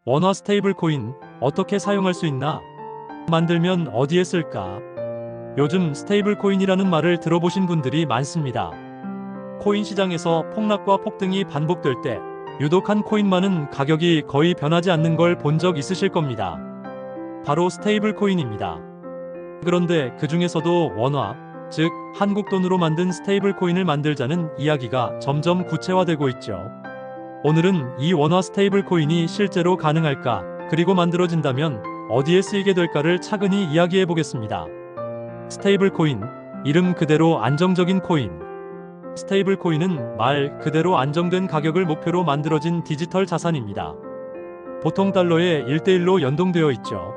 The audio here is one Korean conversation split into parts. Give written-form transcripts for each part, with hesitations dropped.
원화 스테이블 코인 어떻게 사용할 수 있나? 만들면 어디에 쓸까? 요즘 스테이블 코인이라는 말을 들어보신 분들이 많습니다. 코인 시장에서 폭락과 폭등이 반복될 때 유독 한 코인만은 가격이 거의 변하지 않는 걸 본 적 있으실 겁니다. 바로 스테이블 코인입니다. 그런데 그 중에서도 원화, 즉 한국 돈으로 만든 스테이블 코인을 만들자는 이야기가 점점 구체화되고 있죠. 오늘은 이 원화 스테이블 코인이 실제로 가능할까, 그리고 만들어진다면 어디에 쓰이게 될까를 차근히 이야기해 보겠습니다. 스테이블 코인, 이름 그대로 안정적인 코인. 스테이블 코인은 말 그대로 안정된 가격을 목표로 만들어진 디지털 자산입니다. 보통 달러에 1대1로 연동되어 있죠.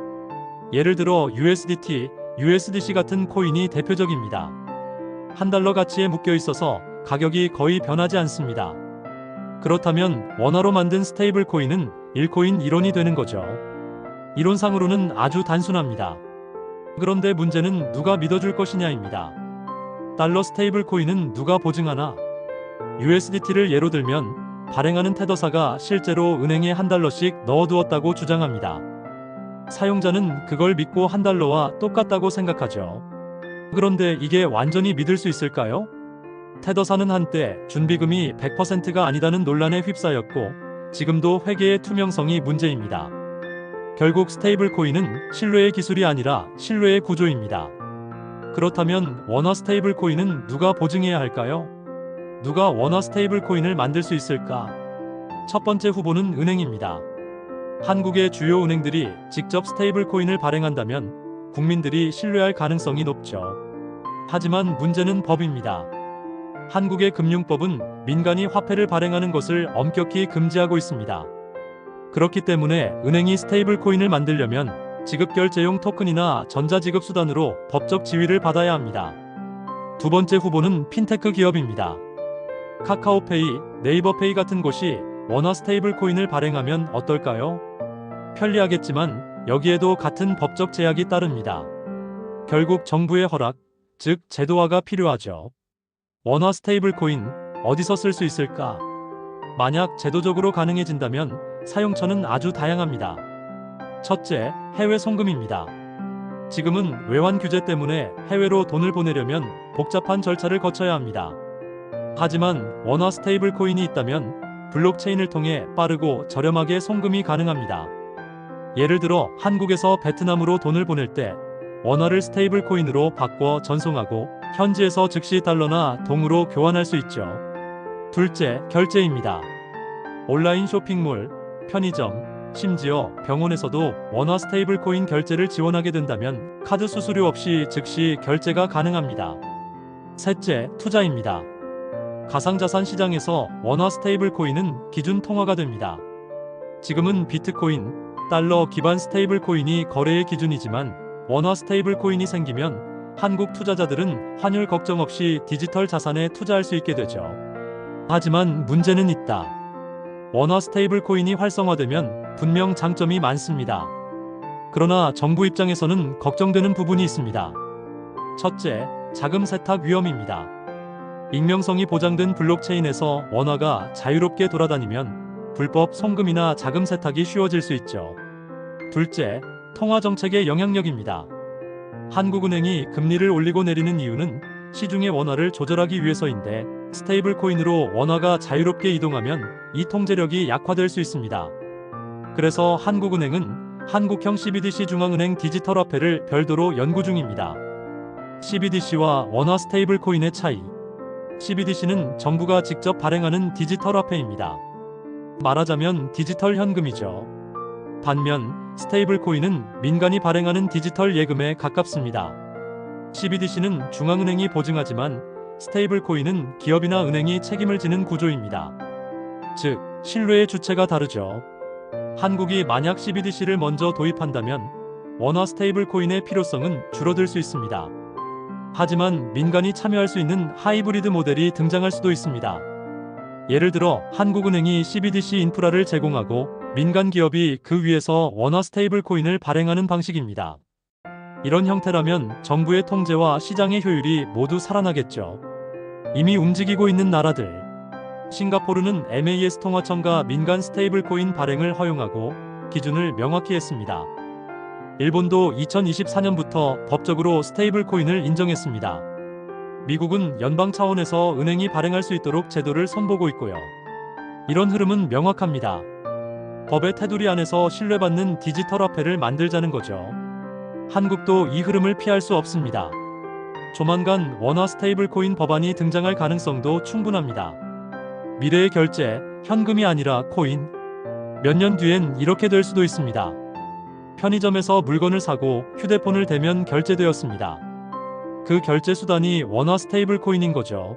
예를 들어 USDT, USDC 같은 코인이 대표적입니다. 한 달러 가치에 묶여 있어서 가격이 거의 변하지 않습니다. 그렇다면 원화로 만든 스테이블 코인은 1코인 1원이 되는 거죠. 이론상으로는 아주 단순합니다. 그런데 문제는 누가 믿어줄 것이냐입니다. 달러 스테이블 코인은 누가 보증하나? USDT를 예로 들면 발행하는 테더사가 실제로 은행에 한 달러씩 넣어두었다고 주장합니다. 사용자는 그걸 믿고 한 달러와 똑같다고 생각하죠. 그런데 이게 완전히 믿을 수 있을까요? 테더사는 한때 준비금이 100%가 아니다는 논란에 휩싸였고 지금도 회계의 투명성이 문제입니다. 결국 스테이블 코인은 신뢰의 기술이 아니라 신뢰의 구조입니다. 그렇다면 원화 스테이블 코인은 누가 보증해야 할까요? 누가 원화 스테이블 코인을 만들 수 있을까? 첫 번째 후보는 은행입니다. 한국의 주요 은행들이 직접 스테이블 코인을 발행한다면 국민들이 신뢰할 가능성이 높죠. 하지만 문제는 법입니다. 한국의 금융법은 민간이 화폐를 발행하는 것을 엄격히 금지하고 있습니다. 그렇기 때문에 은행이 스테이블 코인을 만들려면 지급결제용 토큰이나 전자지급 수단으로 법적 지위를 받아야 합니다. 두 번째 후보는 핀테크 기업입니다. 카카오페이, 네이버페이 같은 곳이 원화 스테이블 코인을 발행하면 어떨까요? 편리하겠지만 여기에도 같은 법적 제약이 따릅니다. 결국 정부의 허락, 즉 제도화가 필요하죠. 원화 스테이블 코인 어디서 쓸 수 있을까? 만약 제도적으로 가능해진다면 사용처는 아주 다양합니다. 첫째, 해외 송금입니다. 지금은 외환 규제 때문에 해외로 돈을 보내려면 복잡한 절차를 거쳐야 합니다. 하지만 원화 스테이블 코인이 있다면 블록체인을 통해 빠르고 저렴하게 송금이 가능합니다. 예를 들어 한국에서 베트남으로 돈을 보낼 때 원화를 스테이블 코인으로 바꿔 전송하고 현지에서 즉시 달러나 동으로 교환할 수 있죠. 둘째, 결제입니다. 온라인 쇼핑몰, 편의점, 심지어 병원에서도 원화 스테이블 코인 결제를 지원하게 된다면 카드 수수료 없이 즉시 결제가 가능합니다. 셋째, 투자입니다. 가상자산 시장에서 원화 스테이블 코인은 기준 통화가 됩니다. 지금은 비트코인, 달러 기반 스테이블 코인이 거래의 기준이지만 원화 스테이블 코인이 생기면 한국 투자자들은 환율 걱정 없이 디지털 자산에 투자할 수 있게 되죠. 하지만 문제는 있다. 원화 스테이블 코인이 활성화되면 분명 장점이 많습니다. 그러나 정부 입장에서는 걱정되는 부분이 있습니다. 첫째, 자금 세탁 위험입니다. 익명성이 보장된 블록체인에서 원화가 자유롭게 돌아다니면 불법 송금이나 자금 세탁이 쉬워질 수 있죠. 둘째, 통화 정책의 영향력입니다. 한국은행이 금리를 올리고 내리는 이유는 시중의 원화를 조절하기 위해서인데 스테이블 코인으로 원화가 자유롭게 이동하면 이 통제력이 약화될 수 있습니다. 그래서 한국은행은 한국형 CBDC 중앙은행 디지털 화폐를 별도로 연구 중입니다. CBDC와 원화 스테이블 코인의 차이. CBDC는 정부가 직접 발행하는 디지털 화폐입니다. 말하자면 디지털 현금이죠. 반면 스테이블 코인은 민간이 발행하는 디지털 예금에 가깝습니다. CBDC는 중앙은행이 보증하지만 스테이블 코인은 기업이나 은행이 책임을 지는 구조입니다. 즉, 신뢰의 주체가 다르죠. 한국이 만약 CBDC를 먼저 도입한다면 원화 스테이블 코인의 필요성은 줄어들 수 있습니다. 하지만 민간이 참여할 수 있는 하이브리드 모델이 등장할 수도 있습니다. 예를 들어 한국은행이 CBDC 인프라를 제공하고 민간 기업이 그 위에서 원화 스테이블 코인을 발행하는 방식입니다. 이런 형태라면 정부의 통제와 시장의 효율이 모두 살아나겠죠. 이미 움직이고 있는 나라들. 싱가포르는 MAS 통화청과 민간 스테이블 코인 발행을 허용하고 기준을 명확히 했습니다. 일본도 2024년부터 법적으로 스테이블 코인을 인정했습니다. 미국은 연방 차원에서 은행이 발행할 수 있도록 제도를 손보고 있고요. 이런 흐름은 명확합니다. 법의 테두리 안에서 신뢰받는 디지털 화폐를 만들자는 거죠. 한국도 이 흐름을 피할 수 없습니다. 조만간 원화 스테이블 코인 법안이 등장할 가능성도 충분합니다. 미래의 결제, 현금이 아니라 코인. 몇 년 뒤엔 이렇게 될 수도 있습니다. 편의점에서 물건을 사고 휴대폰을 대면 결제되었습니다. 그 결제 수단이 원화 스테이블 코인인 거죠.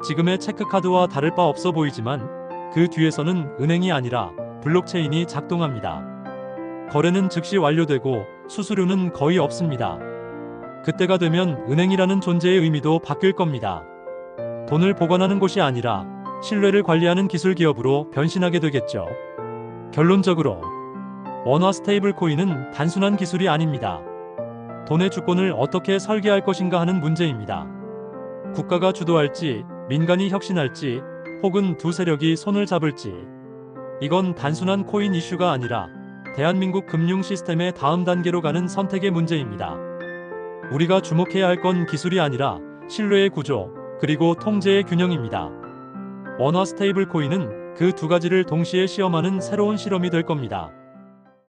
지금의 체크카드와 다를 바 없어 보이지만 그 뒤에서는 은행이 아니라 블록체인이 작동합니다. 거래는 즉시 완료되고 수수료는 거의 없습니다. 그때가 되면 은행이라는 존재의 의미도 바뀔 겁니다. 돈을 보관하는 곳이 아니라 신뢰를 관리하는 기술 기업으로 변신하게 되겠죠. 결론적으로 원화 스테이블 코인은 단순한 기술이 아닙니다. 돈의 주권을 어떻게 설계할 것인가 하는 문제입니다. 국가가 주도할지, 민간이 혁신할지, 혹은 두 세력이 손을 잡을지. 이건 단순한 코인 이슈가 아니라 대한민국 금융 시스템의 다음 단계로 가는 선택의 문제입니다. 우리가 주목해야 할 건 기술이 아니라 신뢰의 구조, 그리고 통제의 균형입니다. 원화 스테이블 코인은 그 두 가지를 동시에 시험하는 새로운 실험이 될 겁니다.